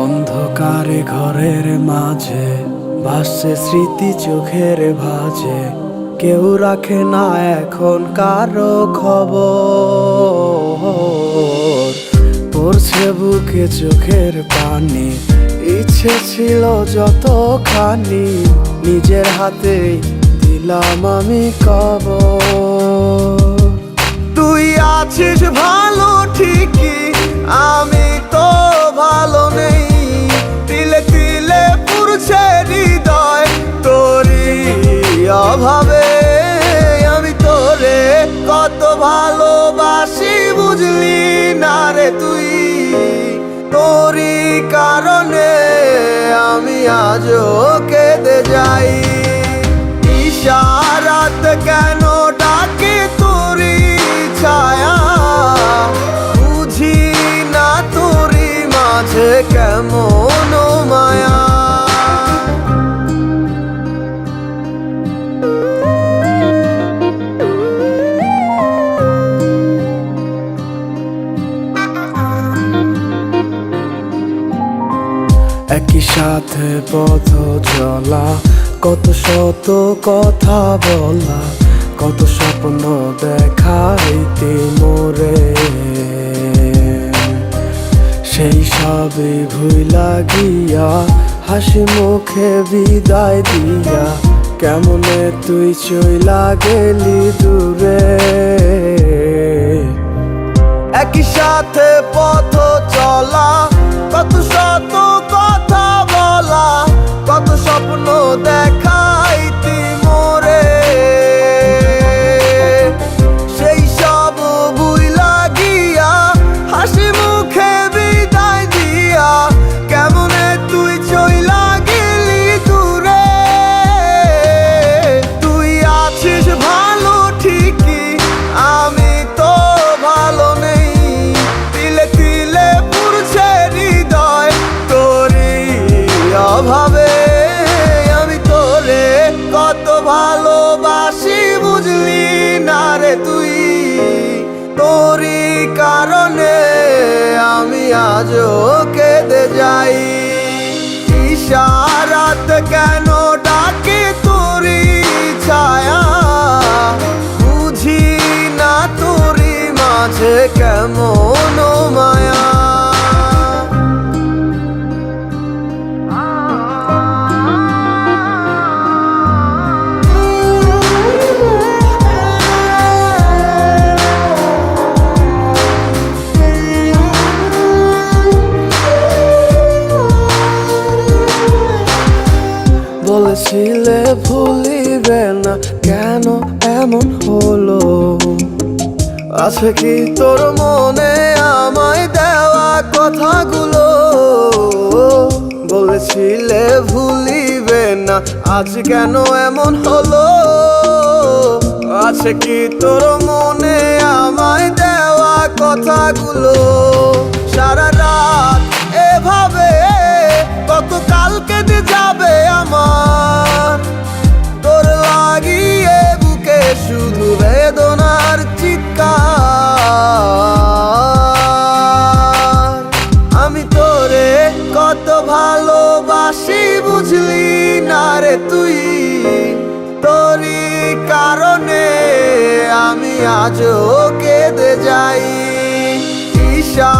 অন্ধকারে ঘরের মাঝে ভাসছে স্মৃতি চোখের ভাঁজে, কেউ রাখে না এখন কারো খবর। পড়ছে বুকে চোখের পানি, ইচ্ছে ছিল যতখানি, নিজের হাতে দিলাম আমি কবর। তুই আছিস ভালো ঠিকই, আমি তো ভালো নেই। তিলে তিলে পুড়ছে হৃদয় তোরই অভাবে। আমি তোরে কত ভালোবাসি বুঝলি না রে তুই। তোরই কারণে আমি আজও কেঁদে যাই। ইশারাত কেন ডাকে তোরই ছায়া, বুঝি না তোরই মাঝে কেমন মায়া। একই সাথে পথ চলা, কত শত কথা বলা, কত স্বপ্ন দেখাইতে মোরে। সেই সবই ভুইলা গিয়া হাসি মুখে বিদায় দিয়া, কেমনে তুই চইলা গেলি দূরে। একই সাথে পথ চলা, কত শত কথা বলা, কত স্বপ্ন দেখাইতি মোরে। সেই সব ভুইলা গিয়া হাসি মুখে বিদায় দিয়া, কেমনে তুই চইলা গেলি দূরে। তুই আছিস ভালো ঠিকই, আমি তো ভালো নেই। তিলে তিলে পুড়ছে হৃদয় তোরই অভাবে। আমি তোরে কত ভালোবাসি বুঝলি না রে তুই। তোরই কারণে আমি আজও কেঁদে যাই। ইশারাত কেন ডাকে তোরই ছায়া, বুঝি না তোরই মাঝে কেমন মায়া। বলেছিলে ভুলিবে না, কেন এমন হলো? আছে কি তোর মনে আমায় দেওয়া কথাগুলো? বলেছিলে ভুলিবে না, আজ কেন এমন হলো? আছে কি তোর মনে আমায় দেওয়া কথাগুলো? সারা রাত এভাবে কত কাল কেটে যাবে আমার, তোর লাগিয়ে বুকে শুধু বেদনার চিৎকার। আমি তোরে কত ভালোবাসি বুঝলি না রে তুই। তোরই কারণে আমি আজও কেঁদে যাই। ঈশা